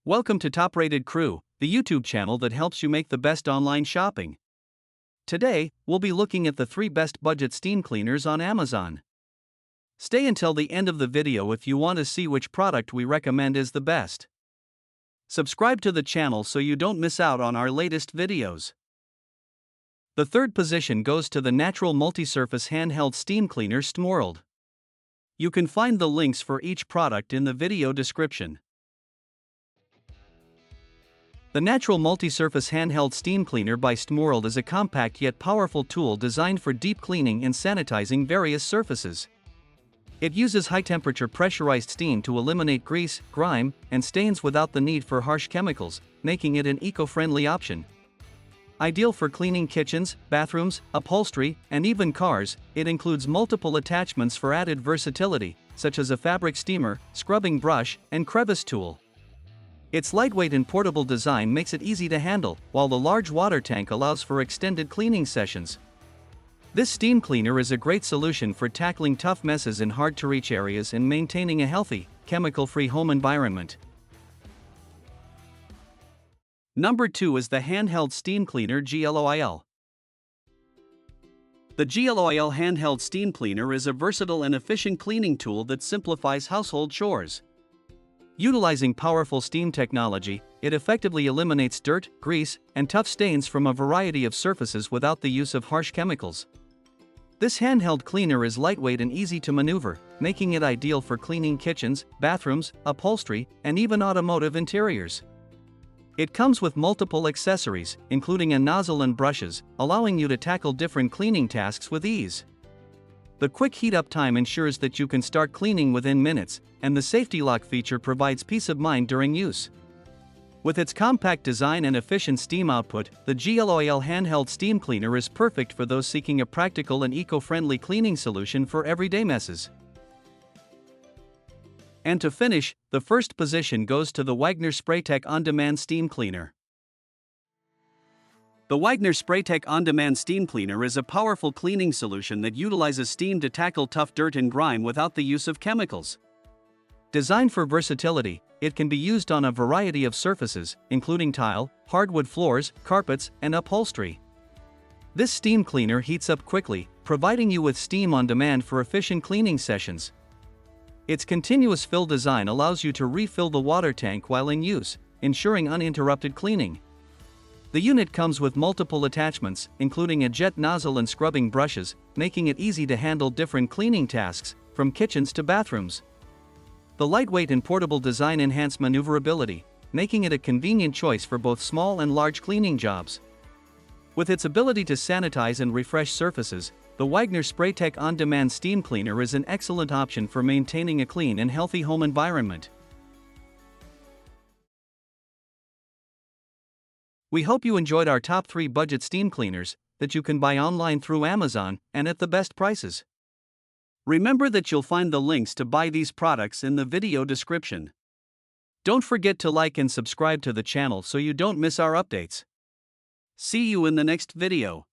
Welcome to Top Rated Crew, the YouTube channel that helps you make the best online shopping. Today, we'll be looking at the 3 best budget steam cleaners on Amazon. Stay until the end of the video if you want to see which product we recommend is the best. Subscribe to the channel so you don't miss out on our latest videos. The third position goes to the Natural Multi-Surface Handheld Steam Cleaner Stmworld. You can find the links for each product in the video description. The Natural Multi-Surface Handheld Steam Cleaner by Stmworld is a compact yet powerful tool designed for deep cleaning and sanitizing various surfaces. It uses high-temperature pressurized steam to eliminate grease, grime, and stains without the need for harsh chemicals, making it an eco-friendly option. Ideal for cleaning kitchens, bathrooms, upholstery, and even cars, it includes multiple attachments for added versatility, such as a fabric steamer, scrubbing brush, and crevice tool. Its lightweight and portable design makes it easy to handle, while the large water tank allows for extended cleaning sessions. This steam cleaner is a great solution for tackling tough messes in hard-to-reach areas and maintaining a healthy, chemical-free home environment. Number 2 is the Handheld Steam Cleaner GLOIL. The GLOIL Handheld Steam Cleaner is a versatile and efficient cleaning tool that simplifies household chores. Utilizing powerful steam technology, it effectively eliminates dirt, grease, and tough stains from a variety of surfaces without the use of harsh chemicals. This handheld cleaner is lightweight and easy to maneuver, making it ideal for cleaning kitchens, bathrooms, upholstery, and even automotive interiors. It comes with multiple accessories, including a nozzle and brushes, allowing you to tackle different cleaning tasks with ease. The quick heat-up time ensures that you can start cleaning within minutes, and the safety lock feature provides peace of mind during use. With its compact design and efficient steam output, the GLOIL handheld steam cleaner is perfect for those seeking a practical and eco-friendly cleaning solution for everyday messes. And to finish, the first position goes to the Wagner Spraytech On-Demand Steam Cleaner. The Wagner Spraytech On-Demand Steam Cleaner is a powerful cleaning solution that utilizes steam to tackle tough dirt and grime without the use of chemicals. Designed for versatility, it can be used on a variety of surfaces, including tile, hardwood floors, carpets, and upholstery. This steam cleaner heats up quickly, providing you with steam on demand for efficient cleaning sessions. Its continuous fill design allows you to refill the water tank while in use, ensuring uninterrupted cleaning. The unit comes with multiple attachments, including a jet nozzle and scrubbing brushes, making it easy to handle different cleaning tasks, from kitchens to bathrooms. The lightweight and portable design enhance maneuverability, making it a convenient choice for both small and large cleaning jobs. With its ability to sanitize and refresh surfaces, the Wagner Spraytech On-Demand Steam Cleaner is an excellent option for maintaining a clean and healthy home environment. We hope you enjoyed our top 3 budget steam cleaners that you can buy online through Amazon and at the best prices. Remember that you'll find the links to buy these products in the video description. Don't forget to like and subscribe to the channel so you don't miss our updates. See you in the next video.